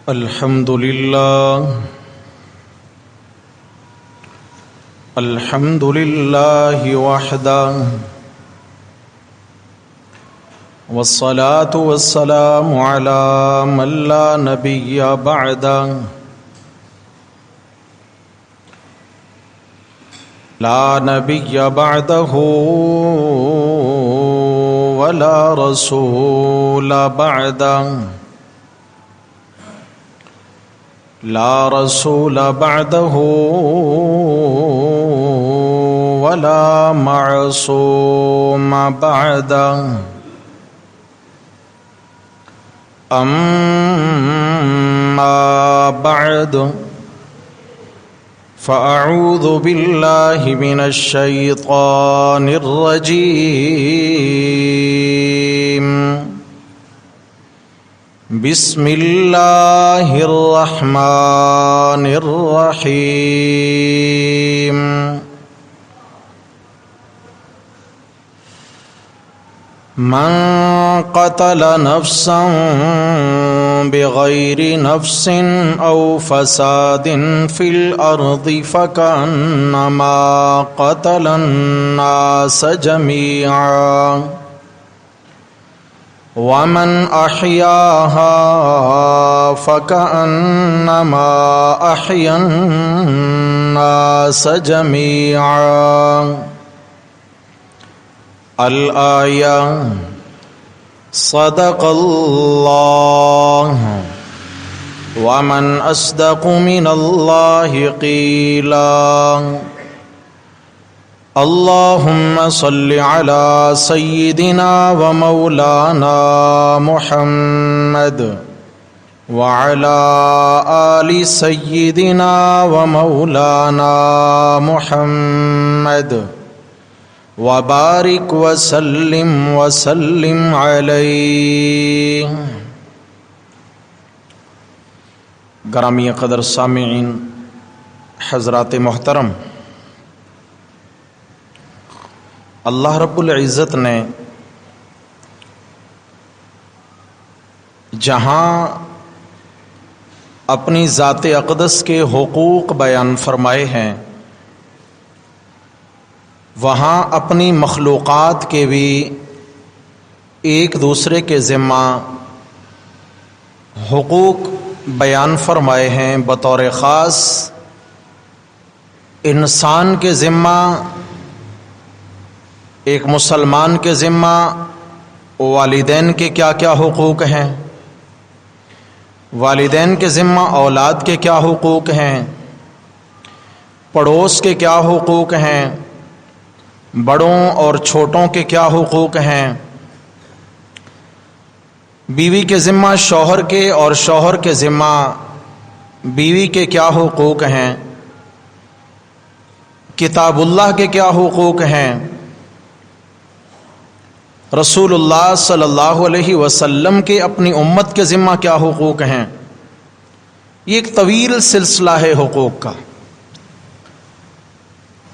الحمد لله وحده والصلاة والسلام على من لا نبي بعده لا نبي بعده ولا رسول بعده لا رسول بعده ولا معصوم بعده أما بعد فأعوذ بالله من الشيطان الرجيم بسم الله الرحمن الرحيم من قتل نفسا بغير نفس أو فساد في الأرض فكأنما قتل الناس جميعا ومن أحياها فكأنما أحيا الناس جميعا الآية صدق الله ومن أصدق من الله قيلا اللهم صل على سيدنا ومولانا محمد وعلى آل سيدنا ومولانا محمد وبارك وسلم علیہ۔ گرامی قدر سامعین حضرات محترم، اللہ رب العزت نے جہاں اپنی ذات اقدس کے حقوق بیان فرمائے ہیں، وہاں اپنی مخلوقات کے بھی ایک دوسرے کے ذمہ حقوق بیان فرمائے ہیں۔ بطور خاص انسان کے ذمہ، ایک مسلمان کے ذمہ والدین کے کیا کیا حقوق ہیں، والدین کے ذمہ اولاد کے کیا حقوق ہیں، پڑوس کے کیا حقوق ہیں، بڑوں اور چھوٹوں کے کیا حقوق ہیں، بیوی کے ذمہ شوہر کے اور شوہر کے ذمہ بیوی کے کیا حقوق ہیں، کتاب اللہ کے کیا حقوق ہیں، رسول اللہ صلی اللہ علیہ وسلم کے اپنی امت کے ذمہ کیا حقوق ہیں۔ یہ ایک طویل سلسلہ ہے حقوق کا،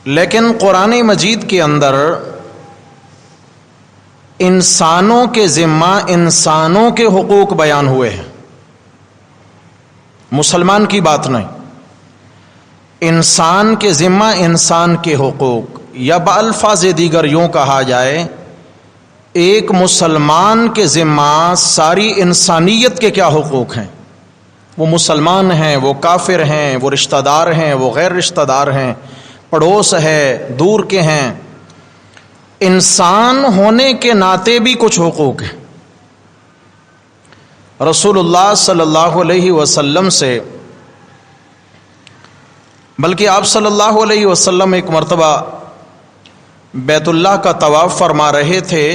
لیکن قرآن مجید کے اندر انسانوں کے ذمہ انسانوں کے حقوق بیان ہوئے ہیں، مسلمان کی بات نہیں۔ انسان کے ذمہ انسان کے حقوق، یا بالفاظ دیگر یوں کہا جائے، ایک مسلمان کے ذمہ ساری انسانیت کے کیا حقوق ہیں۔ وہ مسلمان ہیں، وہ کافر ہیں، وہ رشتہ دار ہیں، وہ غیر رشتہ دار ہیں، پڑوس ہے، دور کے ہیں، انسان ہونے کے ناطے بھی کچھ حقوق ہیں۔ رسول اللہ صلی اللہ علیہ وسلم سے، بلکہ آپ صلی اللہ علیہ وسلم ایک مرتبہ بیت اللہ کا طواف فرما رہے تھے،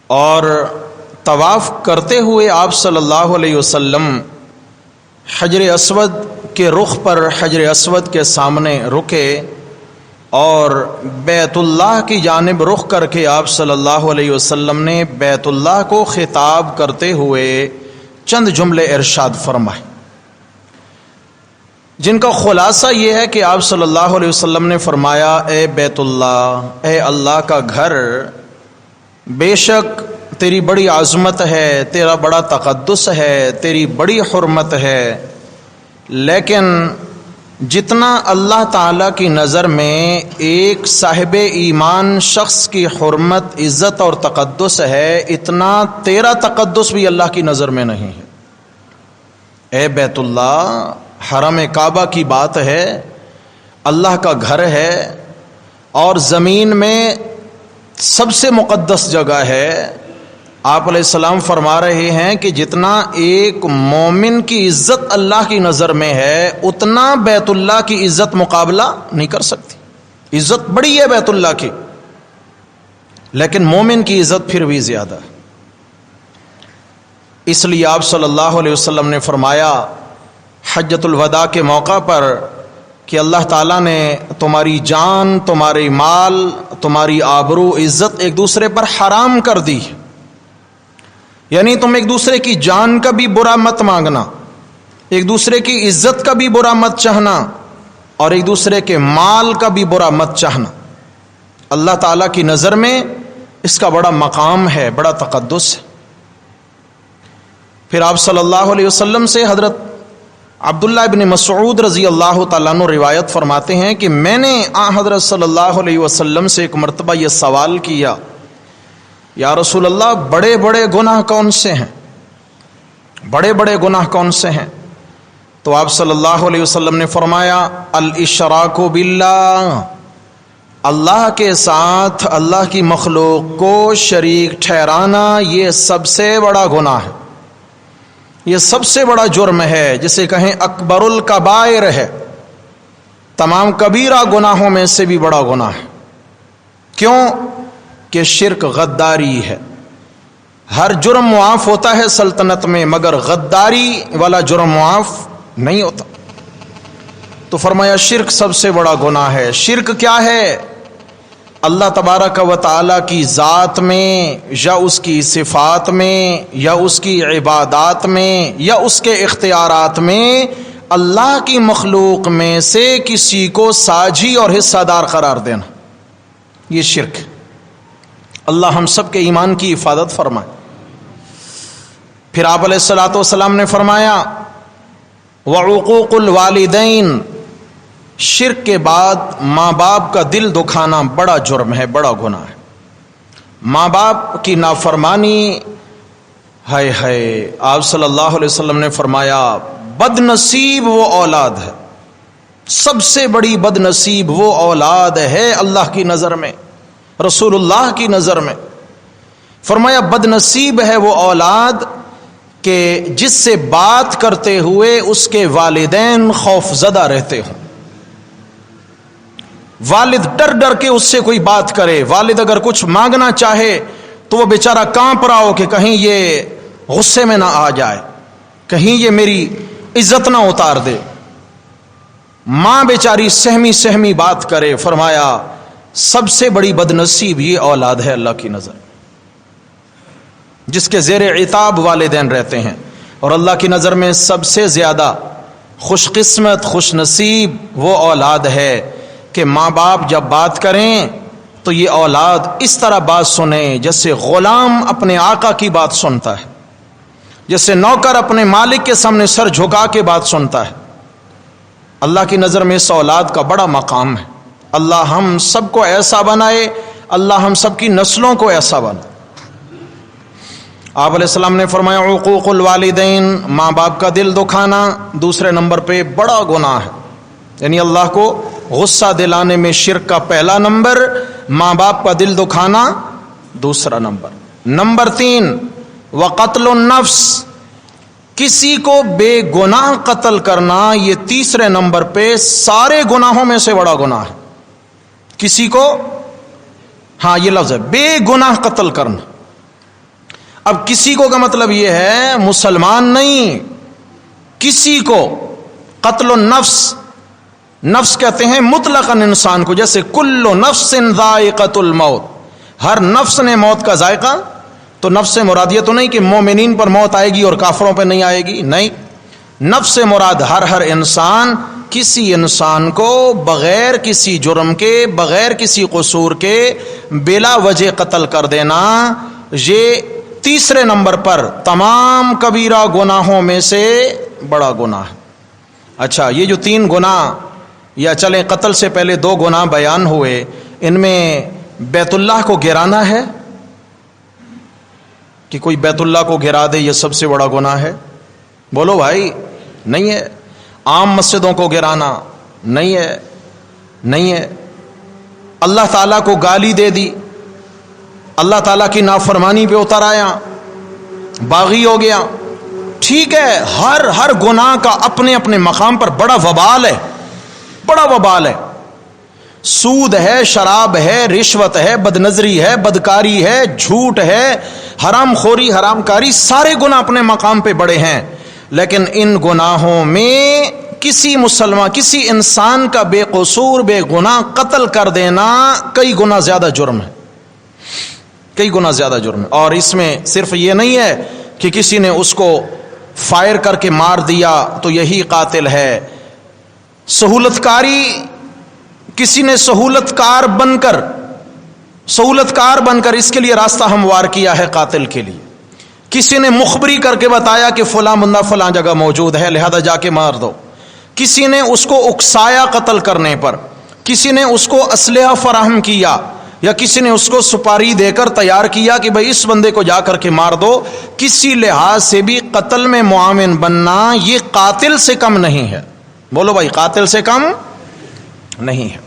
اور طواف کرتے ہوئے آپ صلی اللہ علیہ وسلم حجر اسود کے رخ پر، حجر اسود کے سامنے رکے اور بیت اللہ کی جانب رخ کر کے آپ صلی اللہ علیہ وسلم نے بیت اللہ کو خطاب کرتے ہوئے چند جملے ارشاد فرمائے، جن کا خلاصہ یہ ہے کہ آپ صلی اللہ علیہ وسلم نے فرمایا، اے بیت اللہ، اے اللہ کا گھر، بے شک تیری بڑی عظمت ہے، تیرا بڑا تقدس ہے، تیری بڑی حرمت ہے، لیکن جتنا اللہ تعالیٰ کی نظر میں ایک صاحب ایمان شخص کی حرمت، عزت اور تقدس ہے، اتنا تیرا تقدس بھی اللہ کی نظر میں نہیں ہے۔ اے بیت اللہ، حرم کعبہ کی بات ہے، اللہ کا گھر ہے اور زمین میں سب سے مقدس جگہ ہے۔ آپ علیہ السلام فرما رہے ہیں کہ جتنا ایک مومن کی عزت اللہ کی نظر میں ہے، اتنا بیت اللہ کی عزت مقابلہ نہیں کر سکتی۔ عزت بڑی ہے بیت اللہ کی، لیکن مومن کی عزت پھر بھی زیادہ ہے۔ اس لیے آپ صلی اللہ علیہ وسلم نے فرمایا حجۃ الوداع کے موقع پر کہ اللہ تعالیٰ نے تمہاری جان، تمہاری مال، تمہاری آبرو، عزت ایک دوسرے پر حرام کر دی، یعنی تم ایک دوسرے کی جان کا بھی برا مت مانگنا، ایک دوسرے کی عزت کا بھی برا مت چاہنا، اور ایک دوسرے کے مال کا بھی برا مت چاہنا۔ اللہ تعالیٰ کی نظر میں اس کا بڑا مقام ہے، بڑا تقدس ہے۔ پھر آپ صلی اللہ علیہ وسلم سے حضرت عبداللہ ابن مسعود رضی اللہ تعالیٰ عنہ روایت فرماتے ہیں کہ میں نے حضرت صلی اللہ علیہ وسلم سے ایک مرتبہ یہ سوال کیا، یا رسول اللہ، بڑے بڑے گناہ کون سے ہیں؟ بڑے بڑے گناہ کون سے ہیں؟ تو آپ صلی اللہ علیہ وسلم نے فرمایا الاشراک باللہ، اللہ کے ساتھ اللہ کی مخلوق کو شریک ٹھہرانا، یہ سب سے بڑا گناہ ہے، یہ سب سے بڑا جرم ہے، جسے کہیں اکبر الکبائر ہے، تمام کبیرہ گناہوں میں سے بھی بڑا گناہ ہے۔ کیوں؟ کہ شرک غداری ہے۔ ہر جرم معاف ہوتا ہے سلطنت میں، مگر غداری والا جرم معاف نہیں ہوتا۔ تو فرمایا شرک سب سے بڑا گناہ ہے۔ شرک کیا ہے؟ اللہ تبارک و تعالیٰ کی ذات میں یا اس کی صفات میں یا اس کی عبادات میں یا اس کے اختیارات میں اللہ کی مخلوق میں سے کسی کو ساجی اور حصہ دار قرار دینا، یہ شرک ہے۔ اللہ ہم سب کے ایمان کی حفاظت فرمائے۔ پھر آپ علیہ الصلوۃ والسلام نے فرمایا وعقوق الوالدین، شرک کے بعد ماں باپ کا دل دکھانا بڑا جرم ہے، بڑا گناہ ہے۔ ماں باپ کی نافرمانی، ہائے ہائے، آپ صلی اللہ علیہ وسلم نے فرمایا بد نصیب وہ اولاد ہے، سب سے بڑی بد نصیب وہ اولاد ہے اللہ کی نظر میں، رسول اللہ کی نظر میں۔ فرمایا بد نصیب ہے وہ اولاد کہ جس سے بات کرتے ہوئے اس کے والدین خوف زدہ رہتے ہوں، والد ڈر ڈر کے اس سے کوئی بات کرے، والد اگر کچھ مانگنا چاہے تو وہ بیچارہ کانپ رہا ہو کہ کہیں یہ غصے میں نہ آ جائے، کہیں یہ میری عزت نہ اتار دے، ماں بیچاری سہمی سہمی بات کرے۔ فرمایا سب سے بڑی بد نصیب یہ اولاد ہے اللہ کی نظر، جس کے زیر عتاب والدین رہتے ہیں۔ اور اللہ کی نظر میں سب سے زیادہ خوش قسمت، خوش نصیب وہ اولاد ہے کہ ماں باپ جب بات کریں تو یہ اولاد اس طرح بات سنے جیسے غلام اپنے آقا کی بات سنتا ہے، جیسے نوکر اپنے مالک کے سامنے سر جھکا کے بات سنتا ہے۔ اللہ کی نظر میں اس اولاد کا بڑا مقام ہے۔ اللہ ہم سب کو ایسا بنائے، اللہ ہم سب کی نسلوں کو ایسا بنائے۔ آپ علیہ السلام نے فرمایا عقوق الوالدین، ماں باپ کا دل دکھانا دوسرے نمبر پہ بڑا گناہ ہے، یعنی اللہ کو غصہ دلانے میں شرک کا پہلا نمبر، ماں باپ کا دل دکھانا دوسرا نمبر۔ نمبر 3 وقتل النفس، کسی کو بے گناہ قتل کرنا، یہ تیسرے نمبر پہ سارے گناہوں میں سے بڑا گناہ ہے۔ کسی کو، ہاں یہ لفظ ہے بے گناہ قتل کرنا۔ اب کسی کو کا مطلب یہ ہے مسلمان نہیں، کسی کو۔ قتل النفس، نفس کہتے ہیں مطلقاً انسان کو، جیسے کل نفس ذائقۃ الموت، ہر نفس نے موت کا ذائقہ۔ تو نفس سے مراد یہ تو نہیں کہ مومنین پر موت آئے گی اور کافروں پہ نہیں آئے گی، نہیں، نفس سے مراد ہر انسان، کسی انسان کو بغیر کسی جرم کے، بغیر کسی قصور کے بلا وجہ قتل کر دینا، یہ تیسرے نمبر پر تمام کبیرہ گناہوں میں سے بڑا گناہ ہے۔ اچھا، یہ جو 3 گناہ، یا چلیں قتل سے پہلے 2 گناہ بیان ہوئے، ان میں بیت اللہ کو گرانا ہے کہ کوئی بیت اللہ کو گرا دے یہ سب سے بڑا گناہ ہے؟ بولو بھائی، نہیں ہے۔ عام مسجدوں کو گرانا نہیں ہے، نہیں ہے۔ اللہ تعالیٰ کو گالی دے دی، اللہ تعالیٰ کی نافرمانی پہ اتر آیا، باغی ہو گیا، ٹھیک ہے، ہر گناہ کا اپنے اپنے مقام پر بڑا وبال ہے، بڑا وبال ہے۔ سود ہے، شراب ہے، رشوت ہے، بدنظری ہے، بدکاری ہے، جھوٹ ہے، حرام خوری، حرام کاری، سارے گناہ اپنے مقام پہ بڑے ہیں، لیکن ان گناہوں میں کسی مسلمان، کسی انسان کا بے قصور بے گناہ قتل کر دینا کئی گنا زیادہ جرم ہے، کئی گنا زیادہ جرم ہے۔ اور اس میں صرف یہ نہیں ہے کہ کسی نے اس کو فائر کر کے مار دیا تو یہی قاتل ہے، سہولت کاری، کسی نے سہولت کار بن کر اس کے لیے راستہ ہموار کیا ہے قاتل کے لیے، کسی نے مخبری کر کے بتایا کہ فلاں بندہ فلاں جگہ موجود ہے لہذا جا کے مار دو، کسی نے اس کو اکسایا قتل کرنے پر، کسی نے اس کو اسلحہ فراہم کیا، یا کسی نے اس کو سپاری دے کر تیار کیا کہ بھئی اس بندے کو جا کر کے مار دو، کسی لحاظ سے بھی قتل میں معاون بننا یہ قاتل سے کم نہیں ہے۔ بولو بھائی، قاتل سے کم نہیں ہے۔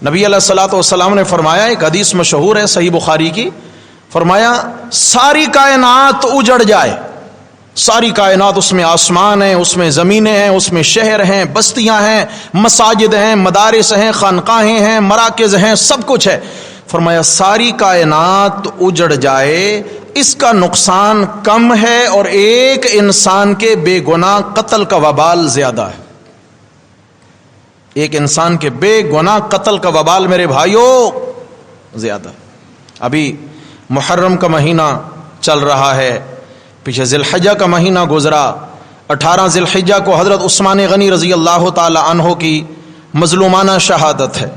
نبی علیہ الصلوۃ والسلام نے فرمایا، ایک حدیث مشہور ہے صحیح بخاری کی، فرمایا ساری کائنات اجڑ جائے، ساری کائنات، اس میں آسمان ہیں، اس میں زمینیں ہیں، اس میں شہر ہیں، بستیاں ہیں، مساجد ہیں، مدارس ہیں، خانقاہیں ہیں، مراکز ہیں، سب کچھ ہے، فرمایا ساری کائنات اجڑ جائے، اس کا نقصان کم ہے اور ایک انسان کے بے گناہ قتل کا وبال زیادہ ہے۔ ایک انسان کے بے گناہ قتل کا وبال میرے بھائیوں زیادہ۔ ابھی محرم کا مہینہ چل رہا ہے، پیچھے ذی الحجہ کا مہینہ گزرا، 18 ذی الحجہ کو حضرت عثمان غنی رضی اللہ تعالی عنہ کی مظلومانہ شہادت ہے،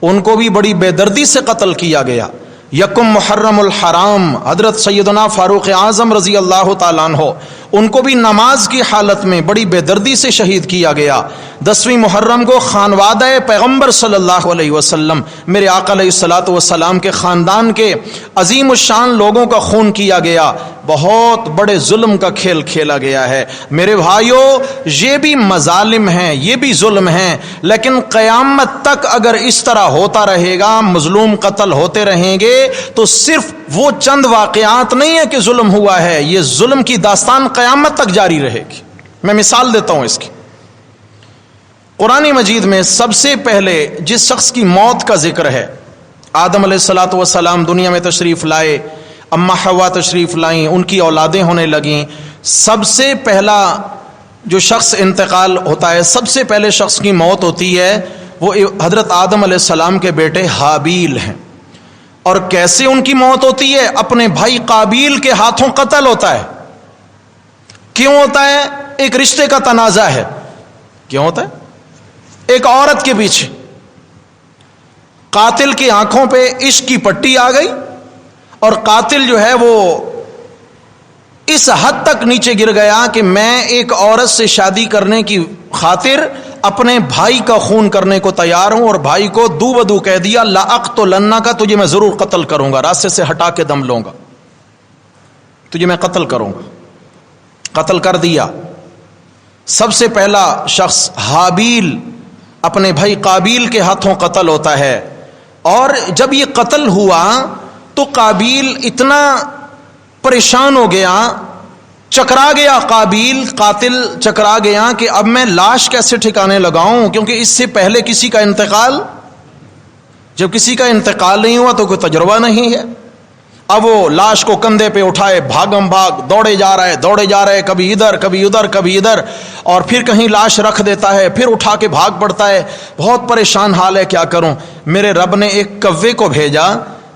ان کو بھی بڑی بے دردی سے قتل کیا گیا۔ یکم محرم الحرام حضرت سیدنا فاروق اعظم رضی اللہ تعالیٰ عنہ، ان کو بھی نماز کی حالت میں بڑی بے دردی سے شہید کیا گیا۔ 10ویں محرم کو خانوادہ پیغمبر صلی اللہ علیہ وسلم، میرے آقا علیہ الصلوۃ والسلام کے خاندان کے عظیم الشان لوگوں کا خون کیا گیا، بہت بڑے ظلم کا کھیل کھیلا گیا ہے۔ میرے بھائیوں، یہ بھی مظالم ہیں، یہ بھی ظلم ہیں، لیکن قیامت تک اگر اس طرح ہوتا رہے گا، مظلوم قتل ہوتے رہیں گے، تو صرف وہ چند واقعات نہیں ہے کہ ظلم ہوا ہے، یہ ظلم کی داستان قیامت تک جاری رہے گی۔ میں مثال دیتا ہوں اس کی۔ قرآن مجید میں سب سے پہلے جس شخص کی موت کا ذکر ہے، آدم علیہ الصلوۃ والسلام دنیا میں تشریف لائے، اما حوا تشریف لائیں، ان کی اولادیں ہونے لگیں، سب سے پہلا جو شخص انتقال ہوتا ہے، سب سے پہلے شخص کی موت ہوتی ہے، وہ حضرت آدم علیہ السلام کے بیٹے حابیل ہیں۔ اور کیسے ان کی موت ہوتی ہے؟ اپنے بھائی قابیل کے ہاتھوں قتل ہوتا ہے۔ کیوں ہوتا ہے؟ ایک رشتے کا تنازع ہے۔ کیوں ہوتا ہے؟ ایک عورت کے پیچھے قاتل کی آنکھوں پہ عشق کی پٹی آ گئی، اور قاتل جو ہے وہ اس حد تک نیچے گر گیا کہ میں ایک عورت سے شادی کرنے کی خاطر اپنے بھائی کا خون کرنے کو تیار ہوں، اور بھائی کو دو بدو کہہ دیا، لا اقتلنک کا، تجھے میں ضرور قتل کروں گا، راستے سے ہٹا کے دم لوں گا، تجھے میں قتل کروں گا۔ قتل کر دیا۔ سب سے پہلا شخص حابیل اپنے بھائی قابیل کے ہاتھوں قتل ہوتا ہے، اور جب یہ قتل ہوا تو قابیل اتنا پریشان ہو گیا، چکرا گیا، قاتل چکرا گیا کہ اب میں لاش کیسے ٹھکانے لگاؤں، کیونکہ اس سے پہلے کسی کا انتقال، جب کسی کا انتقال نہیں ہوا تو کوئی تجربہ نہیں ہے۔ اب وہ لاش کو کندھے پہ اٹھائے، بھاگم بھاگ دوڑے جا رہے، کبھی ادھر کبھی ادھر کبھی ادھر، اور پھر کہیں لاش رکھ دیتا ہے، پھر اٹھا کے بھاگ پڑتا ہے، بہت پریشان حال ہے، کیا کروں؟ میرے رب نے ایک کوے کو بھیجا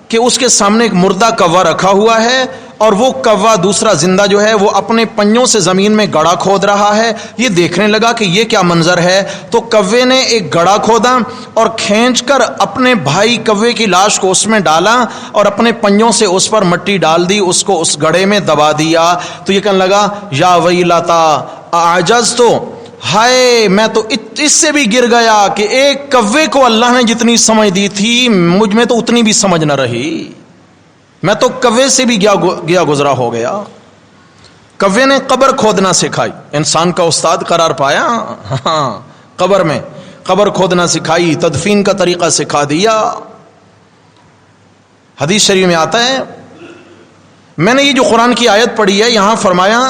کہ اس کے سامنے ایک مردہ کوا رکھا ہوا ہے، اور وہ کوا دوسرا زندہ جو ہے وہ اپنے پنجوں سے زمین میں گڑھا کھود رہا ہے. یہ دیکھنے لگا کہ یہ کیا منظر ہے, تو کوے نے ایک گڑھا کھودا اور کھینچ کر اپنے بھائی کوے کی لاش کو اس میں ڈالا اور اپنے پنجوں سے اس پر مٹی ڈال دی, اس کو اس گڑھے میں دبا دیا. تو یہ کہنے لگا یا ویلتا اعجزت, ہائے میں تو اس سے بھی گر گیا کہ ایک کوے کو اللہ نے جتنی سمجھ دی تھی مجھ میں تو اتنی بھی سمجھ نہ رہی, میں تو کوے سے بھی گیا گزرا ہو گیا. کوے نے قبر کھودنا سکھائی, انسان کا استاد قرار پایا. ہاں, قبر میں قبر کھودنا سکھائی, تدفین کا طریقہ سکھا دیا. حدیث شریف میں آتا ہے, میں نے یہ جو قرآن کی آیت پڑھی ہے یہاں فرمایا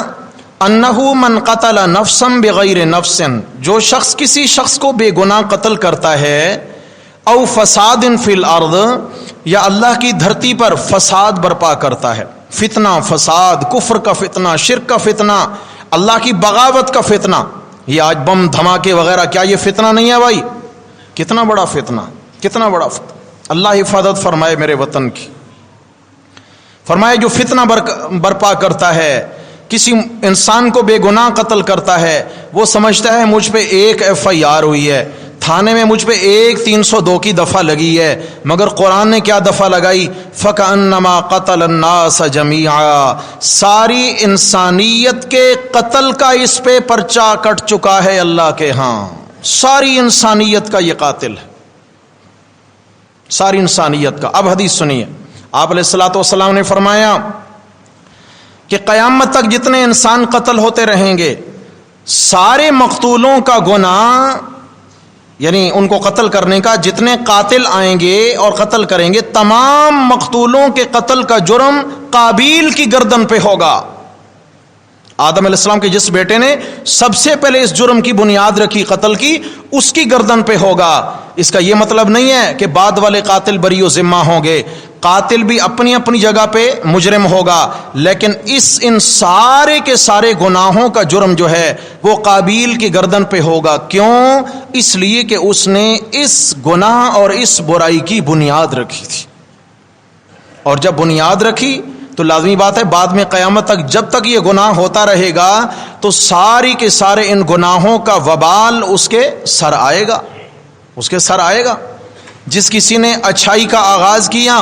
انہو من قتل نفسا بغیر نفس, جو شخص کسی شخص کو بے گناہ قتل کرتا ہے, او فساد فی الارض, یا اللہ کی دھرتی پر فساد برپا کرتا ہے, فتنہ فساد, کفر کا فتنہ, شرک کا فتنہ, اللہ کی بغاوت کا فتنہ. یہ آج بم دھماکے وغیرہ کیا یہ فتنہ نہیں ہے بھائی؟ کتنا بڑا فتنہ, کتنا بڑا فتنہ. اللہ حفاظت فرمائے میرے وطن کی. فرمائے جو فتنہ برپا کرتا ہے, کسی انسان کو بے گناہ قتل کرتا ہے, وہ سمجھتا ہے مجھ پہ ایک FIR ہوئی ہے, تھانے میں مجھ پہ 302 کی دفعہ لگی ہے, مگر قرآن نے کیا دفعہ لگائی؟ فَكَأَنَّمَا قَتَلَ النَّاسَ جَمِيعًا, ساری انسانیت کے قتل کا اس پہ پرچہ کٹ چکا ہے اللہ کے ہاں. ساری انسانیت کا یہ قاتل ہے, ساری انسانیت کا. اب حدیث سنیے, آپ علیہ الصلوۃ والسلام نے فرمایا کہ قیامت تک جتنے انسان قتل ہوتے رہیں گے, سارے مقتولوں کا گناہ, یعنی ان کو قتل کرنے کا, جتنے قاتل آئیں گے اور قتل کریں گے, تمام مقتولوں کے قتل کا جرم قابیل کی گردن پہ ہوگا. آدم علیہ السلام کے جس بیٹے نے سب سے پہلے اس جرم کی بنیاد رکھی قتل کی, اس کی گردن پہ ہوگا. اس کا یہ مطلب نہیں ہے کہ بعد والے قاتل بری و ذمہ ہوں گے, قاتل بھی اپنی اپنی جگہ پہ مجرم ہوگا, لیکن ان سارے کے سارے گناہوں کا جرم جو ہے وہ قابیل کی گردن پہ ہوگا. کیوں؟ اس لیے کہ اس نے اس گناہ اور اس برائی کی بنیاد رکھی تھی, اور جب بنیاد رکھی تو لازمی بات ہے بعد میں قیامت تک جب تک یہ گناہ ہوتا رہے گا تو ساری کے سارے ان گناہوں کا وبال اس کے سر آئے گا, اس کے سر آئے گا. جس کسی نے اچھائی کا آغاز کیا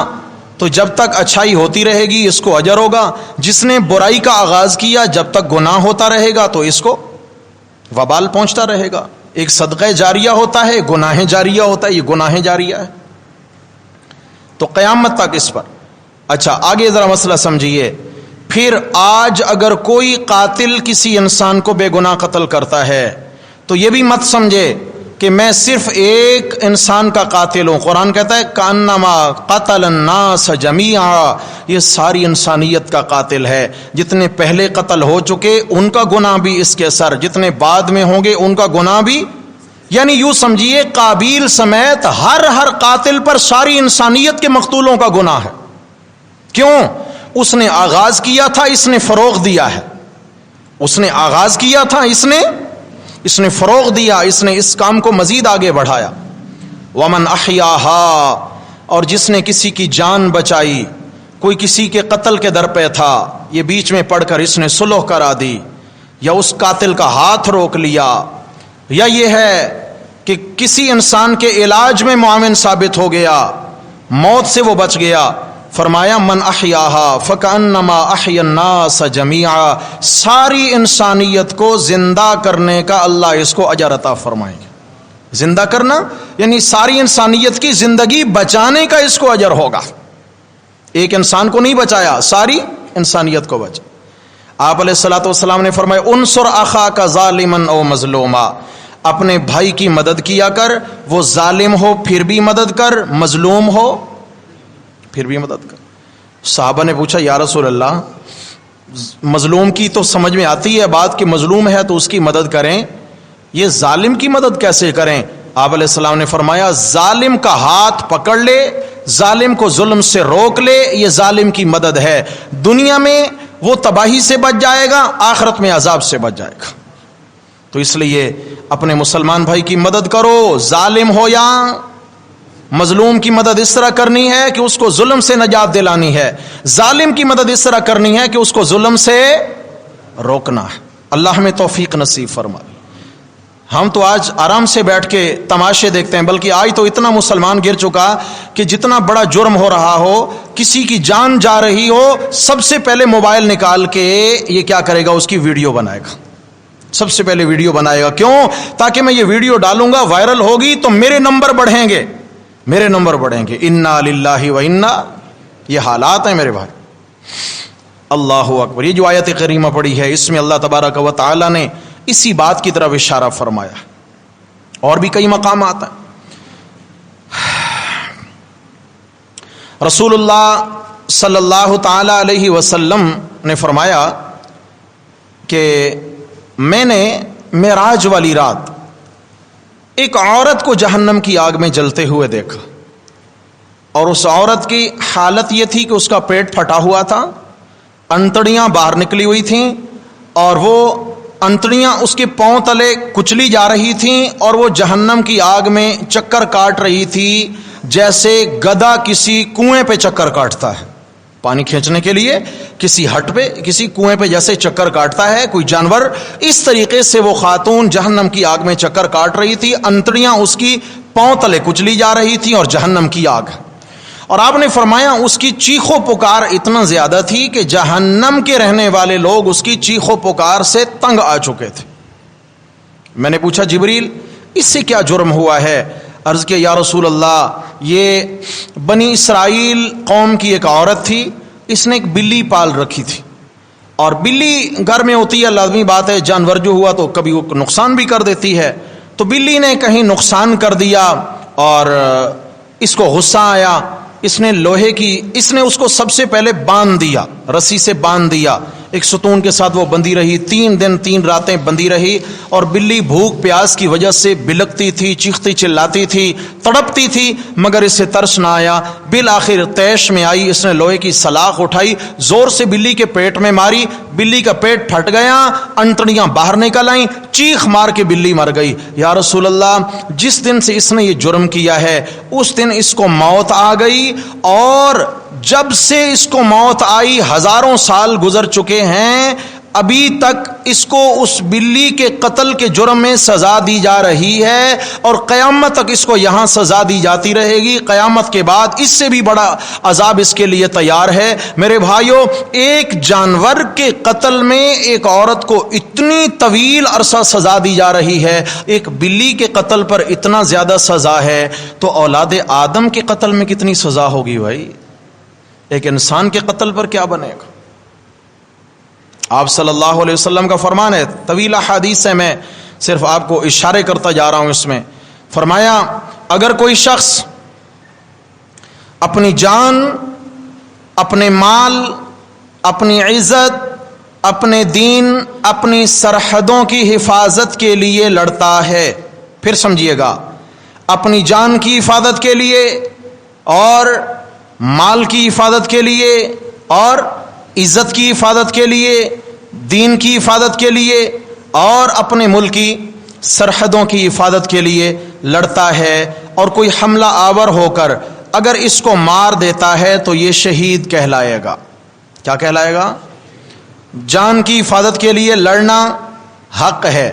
تو جب تک اچھائی ہوتی رہے گی اس کو اجر ہوگا, جس نے برائی کا آغاز کیا جب تک گناہ ہوتا رہے گا تو اس کو وبال پہنچتا رہے گا. ایک صدقہ جاریہ ہوتا ہے, گناہ جاریہ ہوتا ہے, یہ گناہ جاریہ ہے تو قیامت تک اس پر. اچھا آگے ذرا مسئلہ سمجھیے. پھر آج اگر کوئی قاتل کسی انسان کو بے گناہ قتل کرتا ہے تو یہ بھی مت سمجھے کہ میں صرف ایک انسان کا قاتل ہوں. قرآن کہتا ہے کانما قتل الناس جمیعا, یہ ساری انسانیت کا قاتل ہے. جتنے پہلے قتل ہو چکے ان کا گناہ بھی اس کے سر, جتنے بعد میں ہوں گے ان کا گناہ بھی. یعنی یوں سمجھیے قابیل سمیت ہر قاتل پر ساری انسانیت کے مقتولوں کا گناہ ہے. کیوں؟ اس نے آغاز کیا تھا, اس نے فروغ دیا ہے. اس نے آغاز کیا تھا, اس نے فروغ دیا, اس نے اس کام کو مزید آگے بڑھایا. ومن احیاہا, اور جس نے کسی کی جان بچائی, کوئی کسی کے قتل کے در پہ تھا, یہ بیچ میں پڑھ کر اس نے صلح کرا دی, یا اس قاتل کا ہاتھ روک لیا, یا یہ ہے کہ کسی انسان کے علاج میں معاون ثابت ہو گیا, موت سے وہ بچ گیا. فرمایا من احیاہا فکأنما احیا الناس جمیعا, ساری انسانیت کو زندہ کرنے کا اللہ اس کو اجر عطا فرمائیں گے. زندہ کرنا یعنی ساری انسانیت کی زندگی بچانے کا اس کو اجر ہوگا. ایک انسان کو نہیں بچایا, ساری انسانیت کو بچا. آپ علیہ الصلوۃ والسلام نے فرمایا انصر اخاک ظالما او مظلوما, اپنے بھائی کی مدد کیا کر, وہ ظالم ہو پھر بھی مدد کر, مظلوم ہو پھر بھی مدد کر. صحابہ نے پوچھا یا رسول اللہ, مظلوم کی تو سمجھ میں آتی ہے بات کہ مظلوم ہے تو اس کی مدد کریں, یہ ظالم کی مدد کیسے کریں؟ آپ علیہ السلام نے فرمایا ظالم کا ہاتھ پکڑ لے, ظالم کو ظلم سے روک لے, یہ ظالم کی مدد ہے. دنیا میں وہ تباہی سے بچ جائے گا, آخرت میں عذاب سے بچ جائے گا. تو اس لیے اپنے مسلمان بھائی کی مدد کرو, ظالم ہو یا مظلوم کی مدد اس طرح کرنی ہے کہ اس کو ظلم سے نجات دلانی ہے، ظالم کی مدد اس طرح کرنی ہے کہ اس کو ظلم سے روکنا ہے۔ اللہ ہمیں توفیق نصیب فرمائے۔ ہم تو آج آرام سے بیٹھ کے تماشے دیکھتے ہیں، بلکہ آج تو اتنا مسلمان گر چکا کہ جتنا بڑا جرم ہو رہا ہو، کسی کی جان جا رہی ہو، سب سے پہلے موبائل نکال کے یہ کیا کرے گا، اس کی ویڈیو بنائے گا، سب سے پہلے ویڈیو بنائے گا۔ کیوں؟ تاکہ میں یہ ویڈیو ڈالوں گا، وائرل ہوگی تو میرے نمبر بڑھیں گے، میرے نمبر بڑھیں گے۔ انا للہ و انا، یہ حالات ہیں میرے بھائی۔ اللہ اکبر۔ یہ جو آیت کریمہ پڑھی ہے، اس میں اللہ تبارک و تعالی نے اسی بات کی طرف اشارہ فرمایا۔ اور بھی کئی مقامات ہیں۔ رسول اللہ صلی اللہ تعالی علیہ وسلم نے فرمایا کہ میں نے معراج والی رات ایک عورت کو جہنم کی آگ میں جلتے ہوئے دیکھا، اور اس عورت کی حالت یہ تھی کہ اس کا پیٹ پھٹا ہوا تھا، انتڑیاں باہر نکلی ہوئی تھیں، اور وہ انتڑیاں اس کے پاؤں تلے کچلی جا رہی تھیں، اور وہ جہنم کی آگ میں چکر کاٹ رہی تھی جیسے گدھا کسی کنویں پہ چکر کاٹتا ہے، پانی کھینچنے کے لیے کسی ہٹ پہ، کسی کنویں پہ جیسے چکر کاٹتا ہے کوئی جانور، اس طریقے سے وہ خاتون جہنم کی آگ میں چکر کاٹ رہی تھی، انتڑیاں اس کی پاؤں تلے کچلی جا رہی تھیں، اور جہنم کی آگ۔ اور آپ نے فرمایا اس کی چیخ و پکار اتنا زیادہ تھی کہ جہنم کے رہنے والے لوگ اس کی چیخ و پکار سے تنگ آ چکے تھے۔ میں نے پوچھا جبریل اس سے کیا جرم ہوا ہے؟ عرض کیا یا رسول اللہ، یہ بنی اسرائیل قوم کی ایک عورت تھی، اس نے ایک بلی پال رکھی تھی، اور بلی گھر میں ہوتی ہے، لازمی بات ہے، جانور جو ہوا تو کبھی وہ نقصان بھی کر دیتی ہے، تو بلی نے کہیں نقصان کر دیا اور اس کو غصہ آیا، اس نے اس کو سب سے پہلے باندھ دیا، رسی سے باندھ دیا، ایک ستون کے ساتھ وہ بندھی رہی، 3 دن 3 راتیں بندھی رہی، اور بلی بھوک پیاس کی وجہ سے بلکتی تھی، چیختی چلاتی تھی، تڑپتی تھی، مگر اسے ترس نہ آیا۔ بالآخر طیش میں آئی، اس نے لوہے کی سلاخ اٹھائی، زور سے بلی کے پیٹ میں ماری، بلی کا پیٹ پھٹ گیا، انتڑیاں باہر نکل آئیں، چیخ مار کے بلی مر گئی۔ یا رسول اللہ، جس دن سے اس نے یہ جرم کیا ہے اس دن اس کو موت آ گئی، اور جب سے اس کو موت آئی ہزاروں سال گزر چکے ہیں، ابھی تک اس کو اس بلی کے قتل کے جرم میں سزا دی جا رہی ہے، اور قیامت تک اس کو یہاں سزا دی جاتی رہے گی۔ قیامت کے بعد اس سے بھی بڑا عذاب اس کے لیے تیار ہے۔ میرے بھائیوں، ایک جانور کے قتل میں ایک عورت کو اتنی طویل عرصہ سزا دی جا رہی ہے، ایک بلی کے قتل پر اتنا زیادہ سزا ہے، تو اولاد آدم کے قتل میں کتنی سزا ہوگی بھائی؟ ایک انسان کے قتل پر کیا بنے گا؟ آپ صلی اللہ علیہ وسلم کا فرمان ہے، طویل حدیث ہے، میں صرف آپ کو اشارے کرتا جا رہا ہوں۔ اس میں فرمایا اگر کوئی شخص اپنی جان، اپنے مال، اپنی عزت، اپنے دین، اپنی سرحدوں کی حفاظت کے لیے لڑتا ہے، پھر سمجھیے گا، اپنی جان کی حفاظت کے لیے اور مال کی حفاظت کے لیے اور عزت کی حفاظت کے لیے، دین کی حفاظت کے لیے اور اپنے ملک کی سرحدوں کی حفاظت کے لیے لڑتا ہے، اور کوئی حملہ آور ہو کر اگر اس کو مار دیتا ہے تو یہ شہید کہلائے گا۔ کیا کہلائے گا؟ جان کی حفاظت کے لیے لڑنا حق ہے،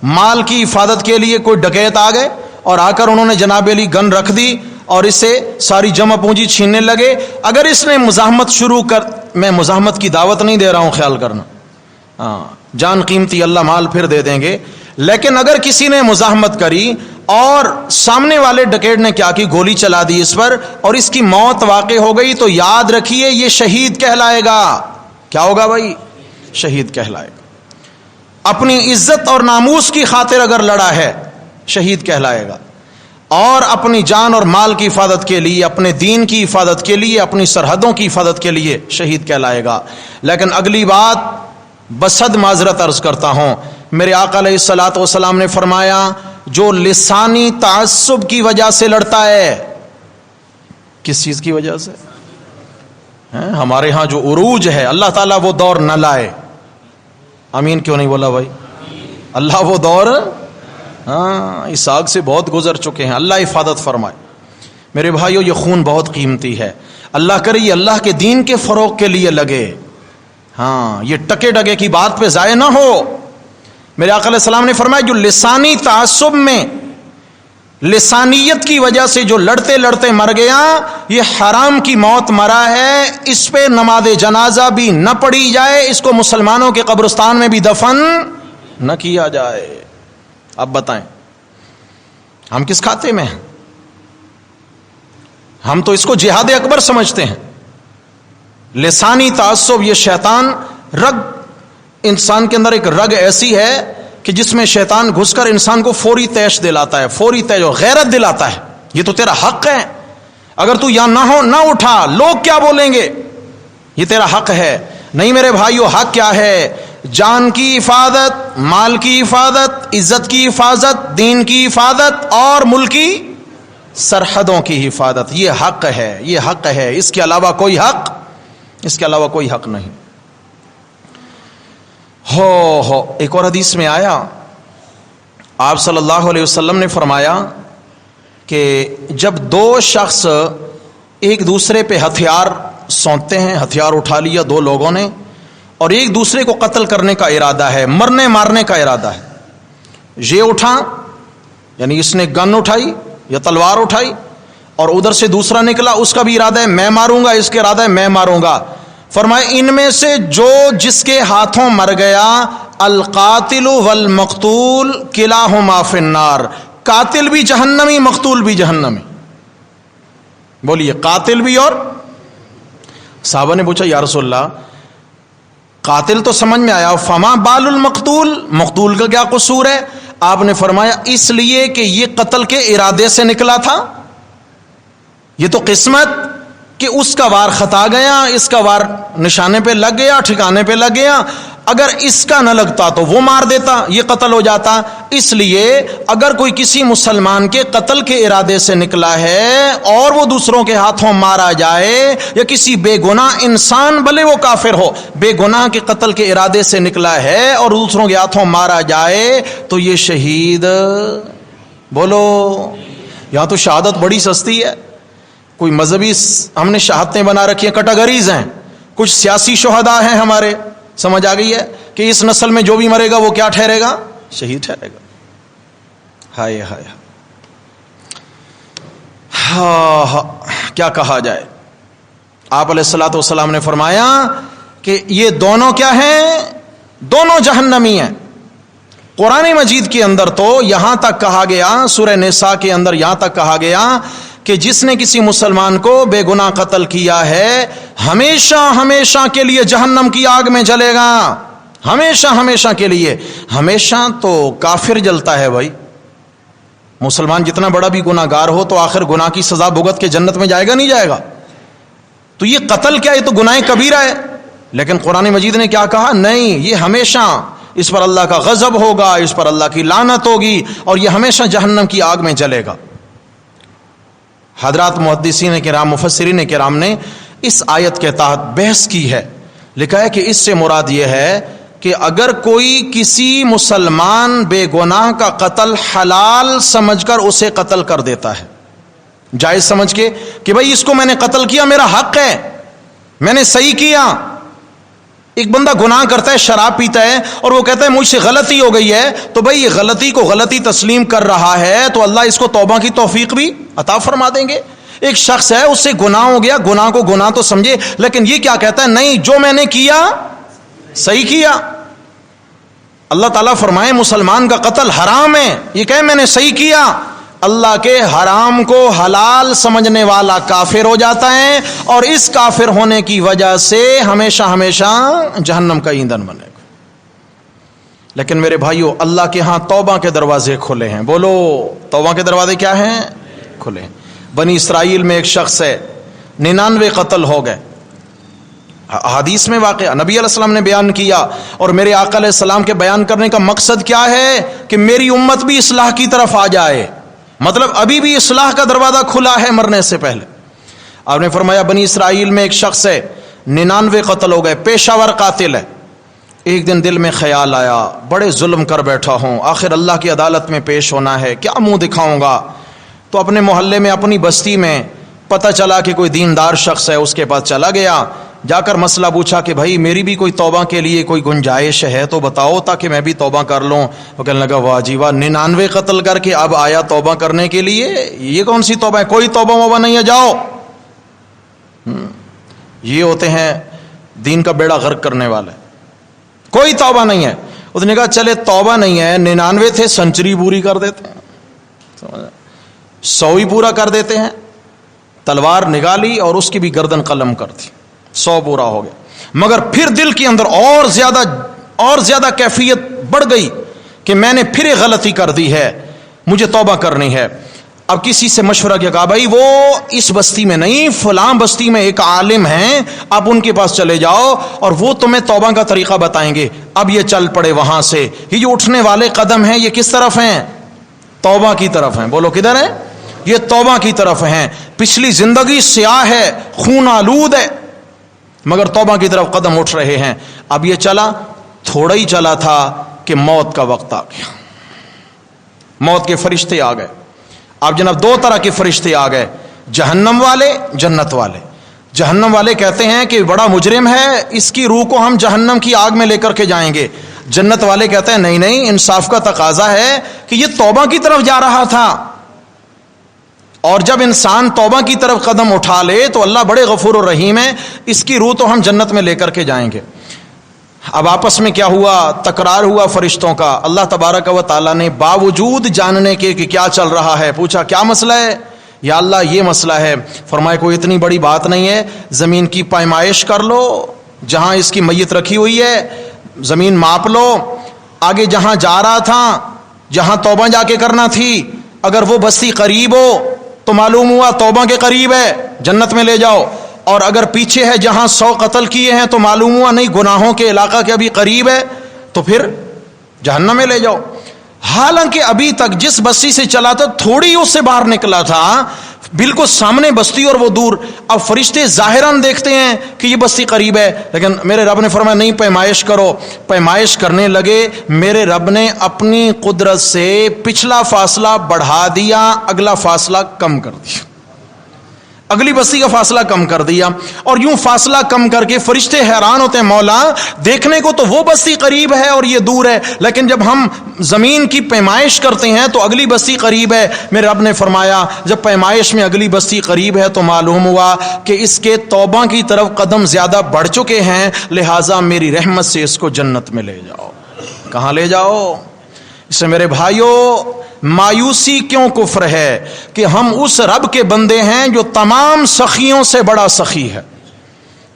مال کی حفاظت کے لیے کوئی ڈکیت آ گئے اور آ کر انہوں نے جناب علی گن رکھ دی اور اس سے ساری جمع پونجی چھیننے لگے، اگر اس نے مزاحمت شروع کر، میں مزاحمت کی دعوت نہیں دے رہا ہوں، خیال کرنا، جان قیمتی، اللہ مال پھر دے دیں گے، لیکن اگر کسی نے مزاحمت کری اور سامنے والے ڈکیٹ نے کیا کی، گولی چلا دی اس پر اور اس کی موت واقع ہو گئی، تو یاد رکھیے یہ شہید کہلائے گا۔ کیا ہوگا بھائی؟ شہید کہلائے گا۔ اپنی عزت اور ناموس کی خاطر اگر لڑا ہے، شہید کہلائے گا، اور اپنی جان اور مال کی حفاظت کے لیے، اپنے دین کی حفاظت کے لیے، اپنی سرحدوں کی حفاظت کے لیے شہید کہلائے گا۔ لیکن اگلی بات بصد معذرت عرض کرتا ہوں، میرے آقا علیہ الصلوۃ والسلام نے فرمایا جو لسانی تعصب کی وجہ سے لڑتا ہے، کس چیز کی وجہ سے؟ ہمارے ہاں جو عروج ہے، اللہ تعالیٰ وہ دور نہ لائے، آمین کیوں نہیں بولا بھائی؟ اللہ وہ دور، اس آگ سے بہت گزر چکے ہیں، اللہ حفاظت فرمائے۔ میرے بھائیو یہ خون بہت قیمتی ہے، اللہ کرے یہ اللہ کے دین کے فروغ کے لیے لگے، ہاں یہ ٹکے ڈگے کی بات پہ ضائع نہ ہو۔ میرے آقا علیہ السلام نے فرمایا جو لسانی تعصب میں، لسانیت کی وجہ سے جو لڑتے لڑتے مر گیا، یہ حرام کی موت مرا ہے، اس پہ نماز جنازہ بھی نہ پڑھی جائے، اس کو مسلمانوں کے قبرستان میں بھی دفن نہ کیا جائے۔ اب بتائیں ہم کس کھاتے میں ہیں؟ ہم تو اس کو جہاد اکبر سمجھتے ہیں۔ لسانی تعصب، یہ شیطان رگ، انسان کے اندر ایک رگ ایسی ہے کہ جس میں شیطان گھس کر انسان کو فوری تیش دلاتا ہے، فوری تیش و غیرت دلاتا ہے، یہ تو تیرا حق ہے، اگر تو یہاں نہ ہو نہ اٹھا، لوگ کیا بولیں گے، یہ تیرا حق ہے۔ نہیں میرے بھائیو، حق کیا ہے؟ جان کی حفاظت، مال کی حفاظت، عزت کی حفاظت، دین کی حفاظت اور ملکی سرحدوں کی حفاظت، یہ حق ہے، یہ حق ہے، اس کے علاوہ کوئی حق، اس کے علاوہ کوئی حق نہیں۔ ہو ایک اور حدیث میں آیا، آپ صلی اللہ علیہ وسلم نے فرمایا کہ جب دو شخص ایک دوسرے پہ ہتھیار سونتتے ہیں، ہتھیار اٹھا لیا دو لوگوں نے، اور ایک دوسرے کو قتل کرنے کا ارادہ ہے، مرنے مارنے کا ارادہ ہے، یہ اٹھا یعنی اس نے گن اٹھائی یا تلوار اٹھائی، اور ادھر سے دوسرا نکلا، اس کا بھی ارادہ ہے میں ماروں گا، اس کے ارادہ ہے میں ماروں گا۔ فرمایا ان میں سے جو جس کے ہاتھوں مر گیا، القاتل والمقتول کلاہما فی النار، قاتل بھی جہنمی، مقتول بھی جہنمی۔ بولیے قاتل بھی، اور صحابہ نے پوچھا یا رسول اللہ قاتل تو سمجھ میں آیا، فما بال المقتول، مقتول کا کیا قصور ہے؟ آپ نے فرمایا اس لیے کہ یہ قتل کے ارادے سے نکلا تھا، یہ تو قسمت کہ اس کا وار خطا گیا، اس کا وار نشانے پہ لگ گیا، ٹھکانے پہ لگ گیا، اگر اس کا نہ لگتا تو وہ مار دیتا، یہ قتل ہو جاتا۔ اس لیے اگر کوئی کسی مسلمان کے قتل کے ارادے سے نکلا ہے اور وہ دوسروں کے ہاتھوں مارا جائے، یا کسی بے گناہ انسان بھلے وہ کافر ہو، بے گناہ کے قتل کے ارادے سے نکلا ہے اور دوسروں کے ہاتھوں مارا جائے تو یہ شہید۔ بولو یہاں تو شہادت بڑی سستی ہے، کوئی مذہبی ہم نے شہادتیں بنا رکھی ہیں، کیٹیگریز ہیں، کچھ سیاسی شہداء ہیں ہمارے، سمجھ آ گئی ہے کہ اس نسل میں جو بھی مرے گا وہ کیا ٹھہرے گا؟ شہید ٹھہرے گا۔ ہائے ہائے، ہاں کیا کہا جائے۔ آپ علیہ الصلوۃ والسلام نے فرمایا کہ یہ دونوں کیا ہیں؟ دونوں جہنمی ہیں۔ قرآن مجید کے اندر تو یہاں تک کہا گیا، سورہ نساء کے اندر یہاں تک کہا گیا کہ جس نے کسی مسلمان کو بے گناہ قتل کیا ہے ہمیشہ ہمیشہ کے لیے جہنم کی آگ میں جلے گا، ہمیشہ ہمیشہ کے لیے۔ ہمیشہ تو کافر جلتا ہے بھائی، مسلمان جتنا بڑا بھی گناہ گار ہو تو آخر گناہ کی سزا بھگت کے جنت میں جائے گا نہیں جائے گا؟ تو یہ قتل کیا، یہ تو گناہ کبیرہ ہے، لیکن قرآن مجید نے کیا کہا؟ نہیں، یہ ہمیشہ اس پر اللہ کا غضب ہوگا، اس پر اللہ کی لعنت ہوگی، اور یہ ہمیشہ جہنم کی آگ میں جلے گا۔ حضرات محدثین کرام، مفسرین کرام نے اس آیت کے تحت بحث کی ہے، لکھا ہے کہ اس سے مراد یہ ہے کہ اگر کوئی کسی مسلمان بے گناہ کا قتل حلال سمجھ کر اسے قتل کر دیتا ہے، جائز سمجھ کے کہ بھائی اس کو میں نے قتل کیا، میرا حق ہے، میں نے صحیح کیا۔ ایک بندہ گناہ کرتا ہے، شراب پیتا ہے، اور وہ کہتا ہے مجھ سے غلطی ہو گئی ہے، تو بھائی یہ غلطی کو غلطی تسلیم کر رہا ہے تو اللہ اس کو توبہ کی توفیق بھی عطا فرما دیں گے۔ ایک شخص ہے، اس سے گناہ ہو گیا، گناہ کو گناہ تو سمجھے، لیکن یہ کیا کہتا ہے؟ نہیں، جو میں نے کیا صحیح کیا۔ اللہ تعالیٰ فرمائے مسلمان کا قتل حرام ہے، یہ کہے میں نے صحیح کیا، اللہ کے حرام کو حلال سمجھنے والا کافر ہو جاتا ہے، اور اس کافر ہونے کی وجہ سے ہمیشہ ہمیشہ جہنم کا ایندھن بنے گا۔ لیکن میرے بھائیو، اللہ کے ہاں توبہ کے دروازے کھلے ہیں۔ بولو توبہ کے دروازے کیا ہیں؟ کھلے ہیں۔ بنی اسرائیل میں ایک شخص ہے، 99 قتل ہو گئے، حدیث میں واقعہ نبی علیہ السلام نے بیان کیا، اور میرے آقا علیہ السلام کے بیان کرنے کا مقصد کیا ہے کہ میری امت بھی اصلاح کی طرف آ جائے، مطلب ابھی بھی اصلاح کا دروازہ کھلا ہے مرنے سے پہلے۔ آپ نے فرمایا بنی اسرائیل میں ایک شخص ہے، 99 قتل ہو گئے، پیشہ ور قاتل ہے۔ ایک دن دل میں خیال آیا بڑے ظلم کر بیٹھا ہوں، آخر اللہ کی عدالت میں پیش ہونا ہے، کیا منہ دکھاؤں گا؟ تو اپنے محلے میں اپنی بستی میں پتہ چلا کہ کوئی دیندار شخص ہے، اس کے پاس چلا گیا، جا کر مسئلہ پوچھا کہ بھائی میری بھی کوئی توبہ کے لیے کوئی گنجائش ہے تو بتاؤ تاکہ میں بھی توبہ کر لوں۔ وہ کہنے لگا واہ جی واہ، 99 قتل کر کے اب آیا توبہ کرنے کے لیے، یہ کون سی توبہ ہے؟ کوئی توبہ وبہ نہیں ہے، جاؤ۔ یہ ہوتے ہیں دین کا بیڑا غرق کرنے والے، کوئی توبہ نہیں ہے۔ اس نے کہا چلے توبہ نہیں ہے، 99 تھے، سنچری پوری کر دیتے ہیں، 100 ہی پورا کر دیتے ہیں۔ تلوار نکالی اور اس کی بھی گردن قلم کر دی، 100 پورا ہو گیا۔ مگر پھر دل کے اندر اور زیادہ کیفیت بڑھ گئی کہ میں نے پھر ایک غلطی کر دی ہے، مجھے توبہ کرنی ہے۔ اب کسی سے مشورہ کیا، کہا بھائی وہ اس بستی میں نہیں، فلاں بستی میں ایک عالم ہیں، آپ ان کے پاس چلے جاؤ اور وہ تمہیں توبہ کا طریقہ بتائیں گے۔ اب یہ چل پڑے وہاں سے۔ یہ جو اٹھنے والے قدم ہیں یہ کس طرف ہیں؟ توبہ کی طرف ہیں۔ بولو کدھر ہیں؟ یہ توبہ کی طرف ہیں۔ پچھلی زندگی سیاہ ہے، خون آلود ہے، مگر توبہ کی طرف قدم اٹھ رہے ہیں۔ اب یہ چلا، تھوڑا ہی چلا تھا کہ موت کا وقت آ گیا، موت کے فرشتے آ گئے۔ اب جناب 2 طرح کے فرشتے آ گئے، جہنم والے، جنت والے۔ جہنم والے کہتے ہیں کہ بڑا مجرم ہے، اس کی روح کو ہم جہنم کی آگ میں لے کر کے جائیں گے۔ جنت والے کہتے ہیں نہیں نہیں، انصاف کا تقاضا ہے کہ یہ توبہ کی طرف جا رہا تھا، اور جب انسان توبہ کی طرف قدم اٹھا لے تو اللہ بڑے غفور و رحیم ہے، اس کی روح تو ہم جنت میں لے کر کے جائیں گے۔ اب آپس میں کیا ہوا؟ تکرار ہوا فرشتوں کا۔ اللہ تبارک و تعالیٰ نے باوجود جاننے کے کہ کیا چل رہا ہے پوچھا کیا مسئلہ ہے؟ یا اللہ یہ مسئلہ ہے۔ فرمائے کوئی اتنی بڑی بات نہیں ہے، زمین کی پیمائش کر لو، جہاں اس کی میت رکھی ہوئی ہے زمین ماپ لو، آگے جہاں جا رہا تھا، جہاں توبہ جا کے کرنا تھی، اگر وہ بستی قریب ہو تو معلوم ہوا توبہ کے قریب ہے، جنت میں لے جاؤ، اور اگر پیچھے ہے جہاں 100 قتل کیے ہیں تو معلوم ہوا نہیں گناہوں کے علاقہ کے ابھی قریب ہے تو پھر جہنم میں لے جاؤ۔ حالانکہ ابھی تک جس بستی سے چلا تھا تھوڑی اس سے باہر نکلا تھا، بالکل سامنے بستی اور وہ دور۔ اب فرشتے ظاہراً دیکھتے ہیں کہ یہ بستی قریب ہے، لیکن میرے رب نے فرمایا نہیں، پیمائش کرو۔ پیمائش کرنے لگے، میرے رب نے اپنی قدرت سے پچھلا فاصلہ بڑھا دیا، اگلا فاصلہ کم کر دیا، اگلی بستی کا فاصلہ کم کر دیا، اور یوں فاصلہ کم کر کے فرشتے حیران ہوتے ہیں، مولا دیکھنے کو تو وہ بستی قریب ہے اور یہ دور ہے، لیکن جب ہم زمین کی پیمائش کرتے ہیں تو اگلی بستی قریب ہے۔ میرے رب نے فرمایا جب پیمائش میں اگلی بستی قریب ہے تو معلوم ہوا کہ اس کے توبہ کی طرف قدم زیادہ بڑھ چکے ہیں، لہٰذا میری رحمت سے اس کو جنت میں لے جاؤ۔ کہاں لے جاؤ؟ اس سے میرے بھائیوں مایوسی کیوں کفر ہے کہ ہم اس رب کے بندے ہیں جو تمام سخیوں سے بڑا سخی ہے،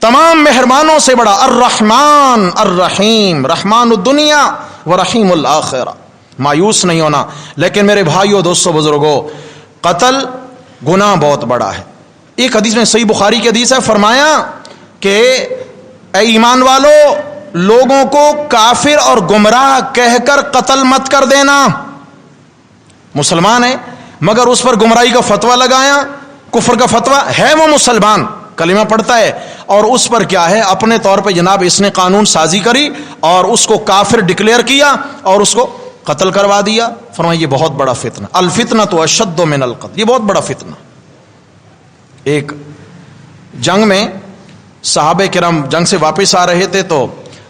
تمام مہربانوں سے بڑا، الرحمن الرحیم، رحمان الدنیا و رحیم الآخرہ۔ مایوس نہیں ہونا۔ لیکن میرے بھائیوں، دوستو، بزرگوں، قتل گناہ بہت بڑا ہے۔ ایک حدیث میں، صحیح بخاری کی حدیث ہے، فرمایا کہ اے ایمان والو، لوگوں کو کافر اور گمراہ کہہ کر قتل مت کر دینا۔ مسلمان ہے مگر اس پر گمراہی کا فتویٰ لگایا، کفر کا فتویٰ ہے، وہ مسلمان کلمہ پڑھتا ہے، اور اس پر کیا ہے اپنے طور پہ جناب اس نے قانون سازی کری اور اس کو کافر ڈکلیئر کیا اور اس کو قتل کروا دیا۔ فرمایا یہ بہت بڑا فتنہ، الفتنۃ اشد من القتل، یہ بہت بڑا فتنہ۔ ایک جنگ میں صحابہ کرام جنگ سے واپس آ رہے تھے تو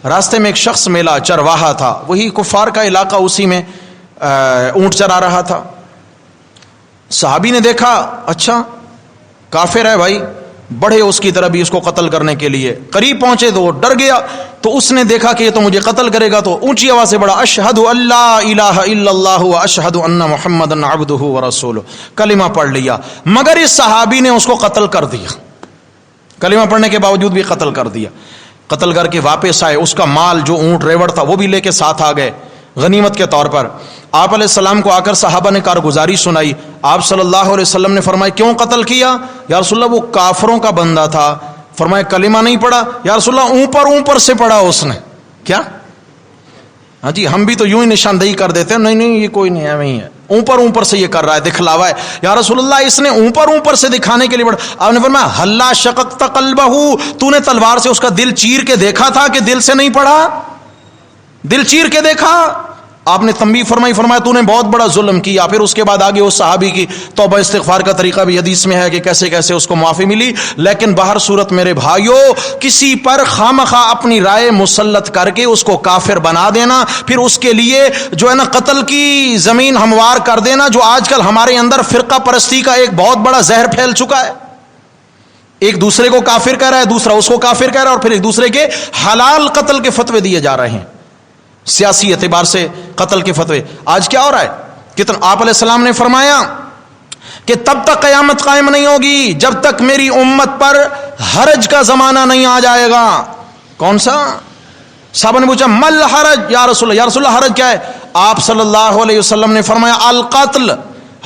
راستے میں ایک شخص ملا، چرواہا تھا، وہی کفار کا علاقہ، اسی میں اونٹ چرا رہا تھا۔ صحابی نے دیکھا اچھا کافر ہے بھائی، بڑھے اس کی طرف بھی اس کو قتل کرنے کے لیے، قریب پہنچے تو وہ ڈر گیا، تو اس نے دیکھا کہ یہ تو مجھے قتل کرے گا، تو اونچی آواز سے بڑا اشہد اللہ الہ الا اللہ و اشہد ان محمد عبدہ و رسولہ، کلمہ پڑھ لیا، مگر اس صحابی نے اس کو قتل کر دیا، کلمہ پڑھنے کے باوجود بھی قتل کر دیا۔ قتل کر کے واپس آئے، اس کا مال جو اونٹ ریوڑ تھا وہ بھی لے کے ساتھ آ گئے غنیمت کے طور پر۔ آپ علیہ السلام کو آ کر صحابہ نے کارگزاری سنائی، آپ صلی اللہ علیہ وسلم نے فرمایا کیوں قتل کیا؟ یا رسول اللہ وہ کافروں کا بندہ تھا۔ فرمایا کلمہ نہیں پڑھا؟ یا رسول اللہ اوپر سے پڑھا اس نے۔ کیا؟ ہاں جی، ہم بھی تو یوں ہی نشاندہی کر دیتے ہیں، نہیں یہ کوئی نہیں ہے، وہی ہے، اوپر سے یہ کر رہا ہے، دکھلاوا ہے۔ یا رسول اللہ اس نے اوپر سے دکھانے کے لیے پڑھا۔ آپ نے فرمایا ہلا شققت قلبہ، تو نے تلوار سے اس کا دل چیر کے دیکھا تھا کہ دل سے نہیں پڑھا؟ دل چیر کے دیکھا؟ آپ نے تنبیہ فرمایا تو نے بہت بڑا ظلم کیا. پھر اس کے بعد آگے اس صحابی کی توبہ استغفار کا طریقہ بھی حدیث میں ہے کہ کیسے کیسے اس کو معافی ملی. لیکن باہر صورت میرے بھائیوں، کسی پر خامخواہ اپنی رائے مسلط کر کے اس کو کافر بنا دینا، پھر اس کے لیے جو ہے نا قتل کی زمین ہموار کر دینا، جو آج کل ہمارے اندر فرقہ پرستی کا ایک بہت بڑا زہر پھیل چکا ہے. ایک دوسرے کو کافر کہہ رہا ہے، دوسرا اس کو کافر کہہ رہا ہے، اور پھر ایک دوسرے کے حلال قتل کے فتوے دیے جا رہے ہیں، سیاسی اعتبار سے قتل کے فتوے. آج کیا ہو رہا ہے؟ کتنا آپ علیہ السلام نے فرمایا کہ تب تک قیامت قائم نہیں ہوگی جب تک میری امت پر حرج کا زمانہ نہیں آ جائے گا. کون سا؟ صحابہ نے پوچھا مل حرج یا رسول اللہ، یا رسول اللہ حرج کیا ہے؟ آپ صلی اللہ علیہ وسلم نے فرمایا القتل.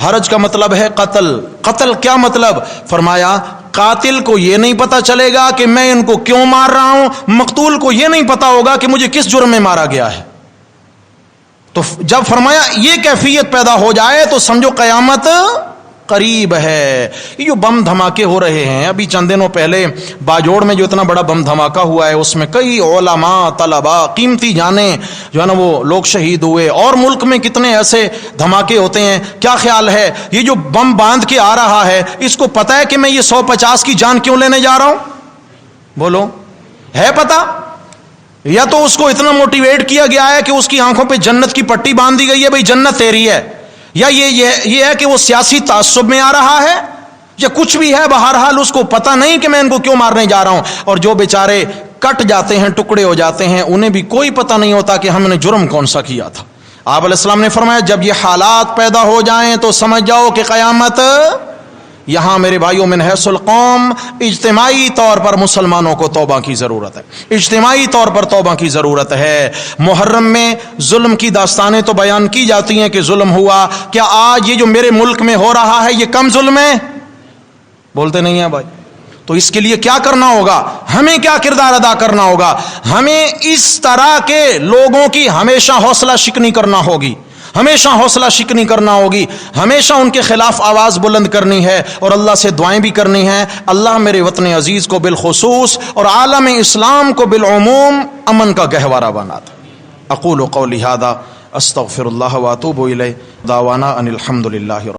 حرج کا مطلب ہے قتل. قتل کیا مطلب؟ فرمایا قاتل کو یہ نہیں پتا چلے گا کہ میں ان کو کیوں مار رہا ہوں، مقتول کو یہ نہیں پتا ہوگا کہ مجھے کس جرم میں مارا گیا ہے. تو جب فرمایا یہ کیفیت پیدا ہو جائے تو سمجھو قیامت قریب ہے. یہ جو بم دھماکے ہو رہے ہیں، ابھی چند دنوں پہلے باجوڑ میں جو اتنا بڑا بم دھماکہ ہوا ہے، اس میں کئی علماء، طلباء، قیمتی جانیں جو ہے نا وہ لوگ شہید ہوئے. اور ملک میں کتنے ایسے دھماکے ہوتے ہیں. کیا خیال ہے یہ جو بم باندھ کے آ رہا ہے، اس کو پتا ہے کہ میں یہ 150 کی جان کیوں لینے جا رہا ہوں؟ بولو، ہے پتا؟ یا تو اس کو اتنا موٹیویٹ کیا گیا ہے کہ اس کی آنکھوں پہ جنت کی پٹی باندھ دی گئی ہے، بھئی جنت تیری ہے، یا یہ ہے کہ وہ سیاسی تعصب میں آ رہا ہے، یا کچھ بھی ہے. بہرحال اس کو پتہ نہیں کہ میں ان کو کیوں مارنے جا رہا ہوں. اور جو بیچارے کٹ جاتے ہیں، ٹکڑے ہو جاتے ہیں، انہیں بھی کوئی پتہ نہیں ہوتا کہ ہم نے جرم کون سا کیا تھا. آپ علیہ السلام نے فرمایا جب یہ حالات پیدا ہو جائیں تو سمجھ جاؤ کہ قیامت یہاں. میرے بھائیوں، من حیث القوم اجتماعی طور پر مسلمانوں کو توبہ کی ضرورت ہے، اجتماعی طور پر توبہ کی ضرورت ہے. محرم میں ظلم کی داستانیں تو بیان کی جاتی ہیں کہ ظلم ہوا. کیا آج یہ جو میرے ملک میں ہو رہا ہے یہ کم ظلم ہے؟ بولتے نہیں ہیں بھائی. تو اس کے لیے کیا کرنا ہوگا؟ ہمیں کیا کردار ادا کرنا ہوگا؟ ہمیں اس طرح کے لوگوں کی ہمیشہ حوصلہ شکنی کرنا ہوگی، ہمیشہ حوصلہ شکنی کرنا ہوگی، ہمیشہ ان کے خلاف آواز بلند کرنی ہے، اور اللہ سے دعائیں بھی کرنی ہیں. اللہ میرے وطن عزیز کو بالخصوص اور عالم اسلام کو بالعموم امن کا گہوارہ بنا دے. اقول قولی ھذا استغفر اللہ واتوب الیہ. دعوانا ان الحمد للہ.